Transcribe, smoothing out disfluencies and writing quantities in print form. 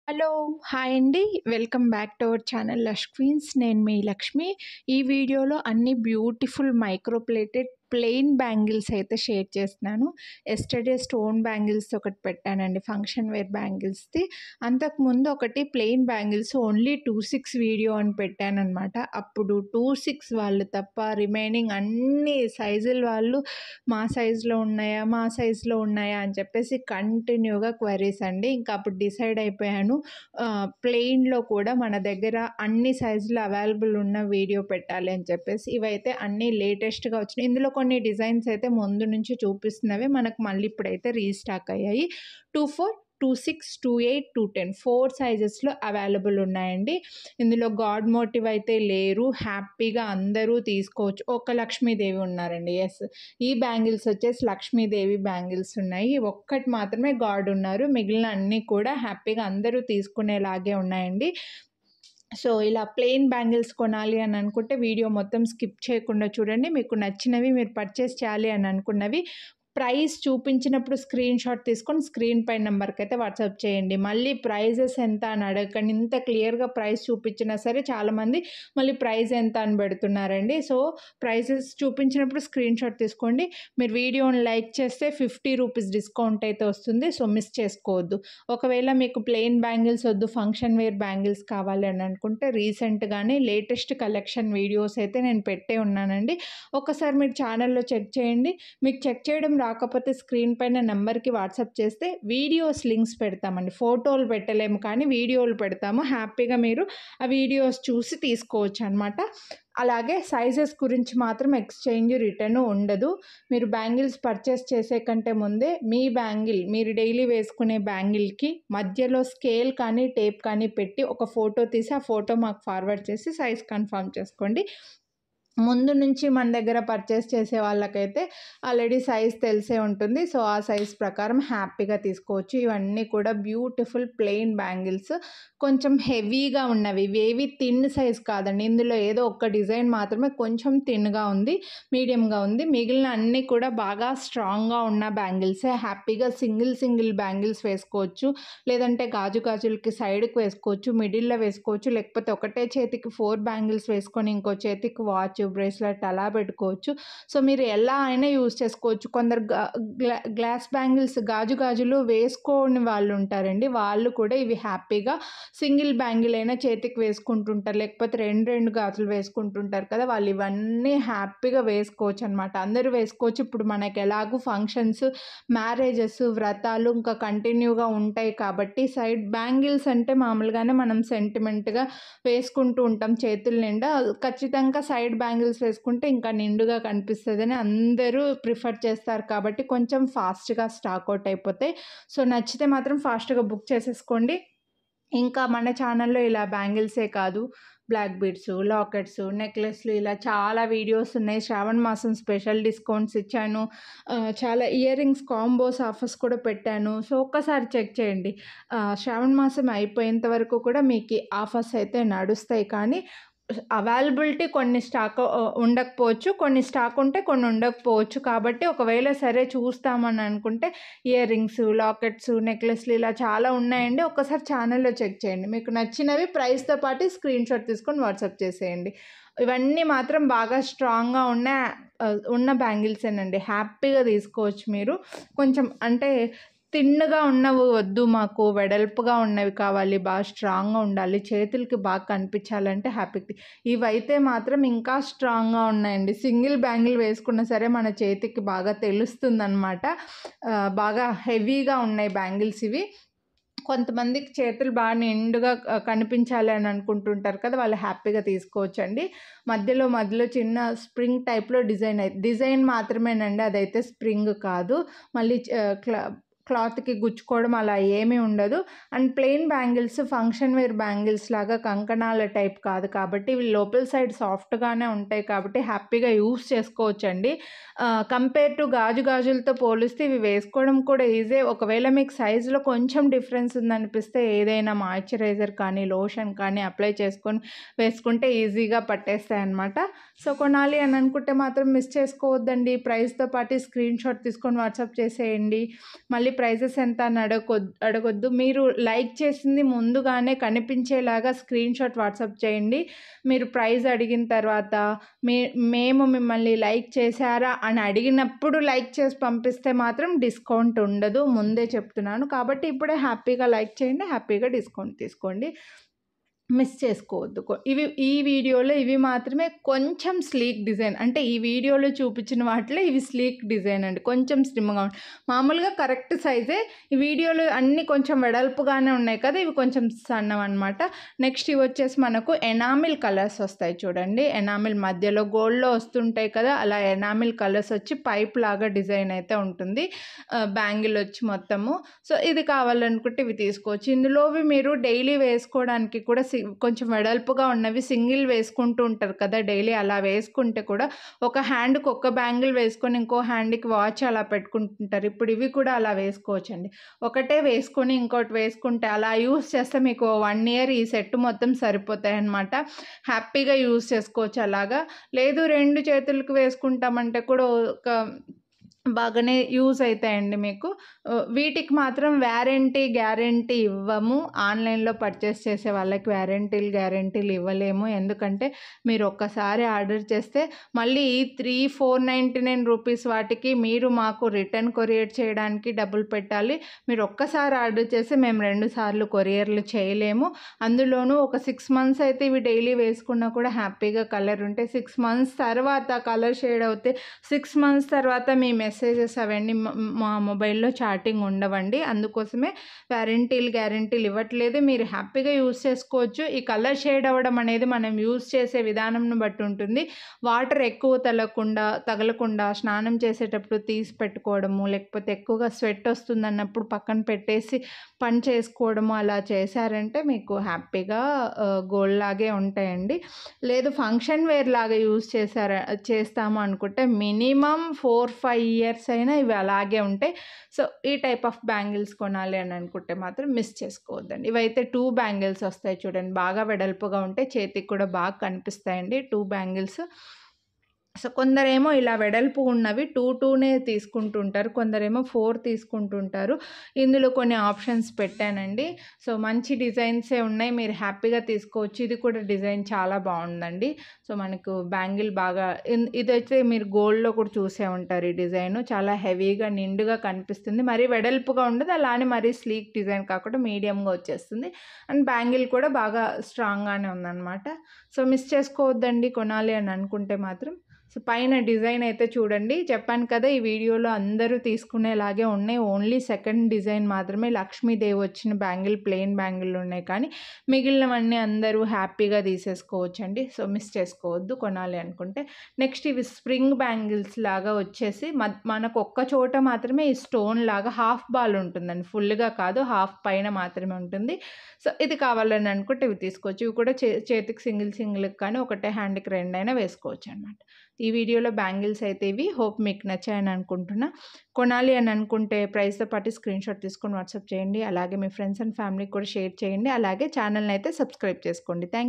Hello! Hi అండి. Welcome back to our channel lush queens. నేను మీ లక్ష్మి. ఈ వీడియోలో అన్ని beautiful micro plated plain bangles అయితే షేర్ చేస్తున్నాను. యెస్టర్‌డే స్టోన్ బ్యాంగిల్స్ ఒకటి పెట్టానండి, ఫంక్షన్ వేర్ బ్యాంగిల్స్‌ది. అంతకుముందు ఒకటి ప్లెయిన్ బ్యాంగిల్స్ ఓన్లీ 26 వీడియో అని పెట్టాననమాట. అప్పుడు 26 వాళ్ళు తప్ప రిమైనింగ్ అన్ని సైజుల వాళ్ళు మా సైజులో ఉన్నాయా, మా సైజులో ఉన్నాయా అని చెప్పేసి కంటిన్యూగా క్వెరీస్ అండి. ఇంకా అప్పుడు డిసైడ్ అయిపోయాను, ప్లెయిన్‌లో కూడా మన దగ్గర అన్ని సైజులు అవైలబుల్ ఉన్న వీడియో పెట్టాలి అని చెప్పేసి. ఇవైతే అన్నీ లేటెస్ట్‌గా వచ్చినాయి. ఇందులో కొన్ని డిజైన్స్ అయితే ముందు నుంచి చూపిస్తున్నవే మనకు మళ్ళీ ఇప్పుడైతే రీస్టాక్ అయ్యాయి. 24, 26, 28, 210 4 సైజెస్‌లో అవైలబుల్ ఉన్నాయండి. ఇందులో గాడ్ మోటివ్ అయితే లేరు. హ్యాపీగా అందరూ తీసుకోవచ్చు. ఒక లక్ష్మీదేవి ఉన్నారండి. యెస్, ఈ బ్యాంగిల్స్ వచ్చేసి లక్ష్మీదేవి బ్యాంగిల్స్ ఉన్నాయి. ఒక్కటి మాత్రమే గాడ్ ఉన్నారు. మిగిలిన అన్నీ కూడా హ్యాపీగా అందరూ తీసుకునేలాగే ఉన్నాయండి. సో, ఇలా ప్లెయిన్ బ్యాంగిల్స్ కొనాలి అని అనుకుంటే వీడియో మొత్తం స్కిప్ చేయకుండా చూడండి. మీకు నచ్చినవి మీరు పర్చేస్ చేయాలి అని అనుకున్నవి ప్రైస్ చూపించినప్పుడు స్క్రీన్ షాట్ తీసుకొని స్క్రీన్ పై నెంబర్కైతే వాట్సాప్ చేయండి. మళ్ళీ ప్రైజెస్ ఎంత అని అడగకండి. ఇంత క్లియర్‌గా ప్రైస్ చూపించినా సరే చాలామంది మళ్ళీ ప్రైస్ ఎంత అని పెడుతున్నారండి. సో, ప్రైజెస్ చూపించినప్పుడు స్క్రీన్ షాట్ తీసుకోండి. మీరు వీడియోని లైక్ చేస్తే 50 రూపీస్ డిస్కౌంట్ అయితే వస్తుంది. సో, మిస్ చేసుకోవద్దు. ఒకవేళ మీకు ప్లెయిన్ బ్యాంగిల్స్ వద్దు, ఫంక్షన్ వేర్ బ్యాంగిల్స్ కావాలి అని అనుకుంటే రీసెంట్‌గానే లేటెస్ట్ కలెక్షన్ వీడియోస్ అయితే నేను పెట్టే ఉన్నానండి. ఒకసారి మీరు ఛానల్‌లో చెక్ చేయండి. మీకు చెక్ చేయడం రాకపోతే స్క్రీన్ పైన నెంబర్‌కి వాట్సాప్ చేస్తే వీడియోస్ లింక్స్ పెడతామండి. ఫోటోలు పెట్టలేము కానీ వీడియోలు పెడతాము. హ్యాపీగా మీరు ఆ వీడియోస్ చూసి తీసుకోవచ్చనమాట. అలాగే సైజెస్ గురించి మాత్రం ఎక్స్‌చేంజ్, రిటర్న్ ఉండదు. మీరు బ్యాంగిల్స్ పర్చేస్ చేసే కంటే ముందే మీ బ్యాంగిల్, మీరు డైలీ వేసుకునే బ్యాంగిల్‌కి మధ్యలో స్కేల్ కానీ, టేప్ కానీ పెట్టి ఒక ఫోటో తీసి ఆ ఫోటో మాకు ఫార్వర్డ్ చేసి సైజ్ కన్ఫర్మ్ చేసుకోండి. ముందు నుంచి మన దగ్గర పర్చేస్ చేసే వాళ్ళకైతే ఆల్రెడీ సైజ్ తెలిసే ఉంటుంది. సో, ఆ సైజ్ ప్రకారం హ్యాపీగా తీసుకోవచ్చు. ఇవన్నీ కూడా బ్యూటిఫుల్ ప్లెయిన్ బ్యాంగిల్స్. కొంచెం హెవీగా ఉన్నవి, ఇవేవి థిన్ సైజ్ కాదండి. ఇందులో ఏదో ఒక్క డిజైన్ మాత్రమే కొంచెం థిన్‌గా ఉంది, మీడియంగా ఉంది. మిగిలిన అన్నీ కూడా బాగా స్ట్రాంగ్‌గా ఉన్న బ్యాంగిల్సే. హ్యాపీగా సింగిల్ బ్యాంగిల్స్ వేసుకోవచ్చు. లేదంటే గాజులకి సైడ్‌కి వేసుకోవచ్చు, మిడిల్‌లో వేసుకోవచ్చు. లేకపోతే ఒకటే చేతికి 4 బ్యాంగిల్స్ వేసుకొని ఇంకో చేతికి వాచ్, బ్రేస్లెట్ అలా పెట్టుకోవచ్చు. సో, మీరు ఎలా అయినా యూజ్ చేసుకోవచ్చు. కొందరు గ్లాస్ బ్యాంగిల్స్, గాజులు వేసుకోని వాళ్ళు ఉంటారండి. వాళ్ళు కూడా ఇవి హ్యాపీగా సింగిల్ బ్యాంగిల్ అయినా చేతికి వేసుకుంటుంటారు. లేకపోతే 2 గాజులు వేసుకుంటుంటారు కదా! వాళ్ళు ఇవన్నీ హ్యాపీగా వేసుకోవచ్చు అనమాట. అందరూ వేసుకోవచ్చు. ఇప్పుడు మనకి ఎలాగూ ఫంక్షన్స్, మ్యారేజెస్, వ్రతాలు ఇంకా కంటిన్యూగా ఉంటాయి కాబట్టి సైడ్ బ్యాంగిల్స్ అంటే మామూలుగానే మనం సెంటిమెంట్‌గా వేసుకుంటూ ఉంటాం చేతుల నిండా. ఖచ్చితంగా సైడ్ బ్యాంగిల్స్ వేసుకుంటే ఇంకా నిండుగా కనిపిస్తదని అందరూ ప్రిఫర్ చేస్తారు కాబట్టి కొంచెం ఫాస్ట్‌గా స్టాక్ ఔట్ అయిపోతాయి. సో, నచ్చితే మాత్రం ఫాస్ట్‌గా బుక్ చేసేసుకోండి. ఇంకా మన ఛానల్‌లో ఇలా బ్యాంగిల్సే కాదు, బ్లాక్ బీడ్స్, లాకెట్స్, నెక్లెస్‌లు ఇలా చాలా వీడియోస్ ఉన్నాయి. శ్రావణ మాసం స్పెషల్ డిస్కౌంట్స్ ఇచ్చాను. చాలా ఇయర్ రింగ్స్ కాంబోస్ ఆఫర్స్ కూడా పెట్టాను. సో, ఒక్కసారి చెక్ చేయండి. శ్రావణ మాసం అయిపోయేంత వరకు కూడా మీకు ఆఫర్స్ అయితే నడుస్తాయి. కానీ అవైలబిలిటీ కొన్ని స్టాక్ ఉండకపోవచ్చు. కొన్ని స్టాక్ ఉంటే కొన్ని ఉండకపోవచ్చు. కాబట్టి ఒకవేళ సరే చూస్తామని అనుకుంటే ఇయర్ రింగ్స్, లాకెట్స్, నెక్లెస్‌లు ఇలా చాలా ఉన్నాయండి. ఒక్కసారి ఛానల్‌లో చెక్ చేయండి. మీకు నచ్చినవి ప్రైస్‌తో పాటు స్క్రీన్ షాట్ తీసుకొని వాట్సాప్ చేసేయండి. ఇవన్నీ మాత్రం బాగా స్ట్రాంగ్‌గా ఉన్న బ్యాంగిల్సేనండి. హ్యాపీగా తీసుకోవచ్చు మీరు. కొంచెం అంటే థిన్‌గా ఉన్నవి వద్దు మాకు, వెడల్పుగా ఉన్నవి కావాలి, బాగా స్ట్రాంగ్‌గా ఉండాలి, చేతులకి బాగా కనిపించాలంటే ఇవైతే మాత్రం ఇంకా స్ట్రాంగ్‌గా ఉన్నాయండి. సింగిల్ బ్యాంగిల్ వేసుకున్నా సరే మన చేతికి బాగా తెలుస్తుందనమాట. బాగా హెవీగా ఉన్నాయి బ్యాంగిల్స్ ఇవి. కొంతమందికి చేతులు బాగా నిండుగా కనిపించాలి అని అనుకుంటుంటారు కదా! వాళ్ళు హ్యాపీగా తీసుకోవచ్చండి. మధ్యలో చిన్న స్ప్రింగ్ టైప్‌లో డిజైన్ మాత్రమేనండి. అదైతే స్ప్రింగ్ కాదు. మళ్ళీ క్లాత్‌కి గుచ్చుకోవడం అలా ఏమీ ఉండదు. And plain bangles function wear bangles లాగా కంకణాల టైప్ కాదు కాబట్టి ఇవి లోపల సైడ్ సాఫ్ట్‌గానే ఉంటాయి కాబట్టి హ్యాపీగా యూజ్ చేసుకోవచ్చండి. కంపేర్ టు గాజులతో పోలిస్తే ఇవి వేసుకోవడం కూడా ఈజీ. ఒకవేళ మీకు సైజులో కొంచెం డిఫరెన్స్ ఉందనిపిస్తే ఏదైనా మాయిశ్చరైజర్ కానీ, లోషన్ కానీ అప్లై చేసుకొని వేసుకుంటే ఈజీగా పట్టేస్తాయన్నమాట. సో, కొనాలి అని అనుకుంటే మాత్రం మిస్ చేసుకోవద్దండి. ప్రైస్‌తో పాటు స్క్రీన్ షాట్ తీసుకొని వాట్సాప్ చేసేయండి. మళ్ళీ ప్రైజెస్ ఎంత అని అడగొద్దు. మీరు లైక్ చేసింది ముందుగానే కనిపించేలాగా స్క్రీన్‌షాట్ వాట్సాప్ చేయండి. మీరు ప్రైజ్ అడిగిన తర్వాత మేము మిమ్మల్ని లైక్ చేశారా అని అడిగినప్పుడు లైక్ చేసి పంపిస్తే మాత్రం డిస్కౌంట్ ఉండదు. ముందే చెప్తున్నాను. కాబట్టి ఇప్పుడే హ్యాపీగా లైక్ చేయండి. హ్యాపీగా డిస్కౌంట్ తీసుకోండి. మిస్ చేసుకోవద్దు. ఈ వీడియోలో ఇవి మాత్రమే కొంచెం స్లీక్ డిజైన్. అంటే ఈ వీడియోలో చూపించిన వాటిలో ఇవి స్లీక్ డిజైన్ అండి. కొంచెం స్లిమ్‌గా మామూలుగా కరెక్ట్ సైజే. ఈ వీడియోలో అన్నీ కొంచెం వెడల్పుగానే ఉన్నాయి కదా! ఇవి కొంచెం సన్నమనమాట. నెక్స్ట్ ఇవి వచ్చేసి మనకు ఎనామిల్ కలర్స్ వస్తాయి చూడండి. ఎనామిల్ మధ్యలో గోల్డ్‌లో వస్తుంటాయి కదా! అలా ఎనామిల్ కలర్స్ వచ్చి పైప్ లాగా డిజైన్ అయితే ఉంటుంది. బ్యాంగిల్ వచ్చి మొత్తము. సో ఇది కావాలనుకుంటే ఇవి తీసుకోవచ్చు. ఇందులోవి మీరు డైలీ వేసుకోవడానికి కూడా కొంచెం వెడల్పుగా ఉన్నవి సింగిల్ వేసుకుంటూ ఉంటారు కదా డైలీ. అలా వేసుకుంటే కూడా ఒక హ్యాండ్‌కి ఒక బ్యాంగిల్ వేసుకొని ఇంకో హ్యాండ్‌కి వాచ్ అలా పెట్టుకుంటుంటారు. ఇప్పుడు ఇవి కూడా అలా వేసుకోవచ్చండి. ఒకటే వేసుకొని ఇంకోటి వేసుకుంటే అలా యూజ్ చేస్తే మీకు 1 ఇయర్ ఈ సెట్ మొత్తం సరిపోతాయన్నమాట. హ్యాపీగా యూజ్ చేసుకోవచ్చు అలాగా. లేదు 2 చేతులకు వేసుకుంటామంటే కూడా ఒక బాగానే యూజ్ అవుతాయండి మీకు. వీటికి మాత్రం గ్యారంటీ ఇవ్వము. ఆన్‌లైన్‌లో పర్చేస్ చేసే వాళ్ళకి గ్యారంటీలు ఇవ్వలేము. ఎందుకంటే మీరు ఒక్కసారి ఆర్డర్ చేస్తే మళ్ళీ 499 రూపీస్ వాటికి మీరు మాకు రిటర్న్ కొరియర్ చేయడానికి డబ్బులు పెట్టాలి. మీరు ఒక్కసారి ఆర్డర్ చేస్తే మేము 2 సార్లు కొరియర్లు చేయలేము. అందులోనూ ఒక 6 మంత్స్ అయితే ఇవి డైలీ వేసుకున్నా కూడా హ్యాపీగా కలర్ ఉంటే 6 మంత్స్ తర్వాత కలర్ షేడ్ అవుతే 6 మంత్స్ తర్వాత మీ మెసేజెస్ అవన్నీ మా మొబైల్లో చాటింగ్ ఉండవండి. అందుకోసమే గ్యారంటీలు ఇవ్వట్లేదు. మీరు హ్యాపీగా యూజ్ చేసుకోవచ్చు. ఈ కలర్ షేడ్ అవ్వడం అనేది మనం యూజ్ చేసే విధానంను బట్టి ఉంటుంది. వాటర్ ఎక్కువ తగలకుండా స్నానం చేసేటప్పుడు తీసి పెట్టుకోవడము, లేకపోతే ఎక్కువగా స్వెట్ వస్తుందన్నప్పుడు పక్కన పెట్టేసి పని చేసుకోవడము అలా చేశారంటే మీకు హ్యాపీగా గోల్డ్ లాగే ఉంటాయండి. లేదు ఫంక్షన్ వేర్ లాగా యూజ్ చేస్తాము అనుకుంటే మినిమం 4-5 ఇయర్స్ అయినా ఇవి అలాగే ఉంటాయి. సో ఈ టైప్ ఆఫ్ బ్యాంగిల్స్ కొనాలి అని అనుకుంటే మాత్రం మిస్ చేసుకోవద్దండి. ఇవైతే 2 బ్యాంగిల్స్ వస్తాయి చూడండి. బాగా వెడల్పుగా ఉంటాయి. చేతికి కూడా బాగా కనిపిస్తాయండి 2 బ్యాంగిల్స్. సో కొందరేమో ఇలా వెడల్పు ఉన్నవి 2నే తీసుకుంటుంటారు. కొందరేమో 4 తీసుకుంటుంటారు. ఇందులో కొన్ని ఆప్షన్స్ పెట్టానండి. సో మంచి డిజైన్సే ఉన్నాయి. మీరు హ్యాపీగా తీసుకోవచ్చు. ఇది కూడా డిజైన్ చాలా బాగుందండి. సో మనకు బ్యాంగిల్ బాగా ఇదైతే మీరు గోల్డ్‌లో కూడా చూసే ఉంటారు. ఈ డిజైను చాలా హెవీగా నిండుగా కనిపిస్తుంది. మరీ వెడల్పుగా ఉండదు. అలానే మరీ స్లీక్ డిజైన్ కాకుండా మీడియంగా వచ్చేస్తుంది. అండ్ బ్యాంగిల్ కూడా బాగా స్ట్రాంగ్‌గానే ఉందన్నమాట. సో మిస్ చేసుకోవద్దండి కొనాలి అని అనుకుంటే మాత్రం. సో పైన డిజైన్ అయితే చూడండి. చెప్పాను కదా ఈ వీడియోలో అందరూ తీసుకునేలాగే ఉన్నాయి. ఓన్లీ సెకండ్ డిజైన్ మాత్రమే లక్ష్మీదేవి వచ్చిన ప్లెయిన్ బ్యాంగిల్ ఉన్నాయి. కానీ మిగిలినవన్నీ అందరూ హ్యాపీగా తీసేసుకోవచ్చండి. సో మిస్ చేసుకోవద్దు కొనాలి అనుకుంటే. నెక్స్ట్ ఇవి స్ప్రింగ్ బ్యాంగిల్స్ లాగా వచ్చేసి మనకు ఒక్క చోట మాత్రమే ఈ స్టోన్ లాగా హాఫ్ బాల్ ఉంటుందండి. ఫుల్గా కాదు, హాఫ్ పైన మాత్రమే ఉంటుంది. సో ఇది కావాలని అనుకుంటే ఇవి తీసుకోవచ్చు. ఇవి కూడా చేతికి సింగిల్కి కానీ ఒకటే హ్యాండ్కి 2 అయినా వేసుకోవచ్చు అనమాట. ఈ వీడియోలో బ్యాంగిల్స్ అయితే ఇవి. హోప్ మీకు నచ్చాయని అనుకుంటున్నా. కొనాలి అని అనుకుంటే ప్రైస్తో పాటు స్క్రీన్‌షాట్ తీసుకొని వాట్సాప్ చేయండి. అలాగే మీ ఫ్రెండ్స్ అండ్ ఫ్యామిలీకి కూడా షేర్ చేయండి. అలాగే ఛానల్ని అయితే సబ్స్క్రైబ్ చేసుకోండి.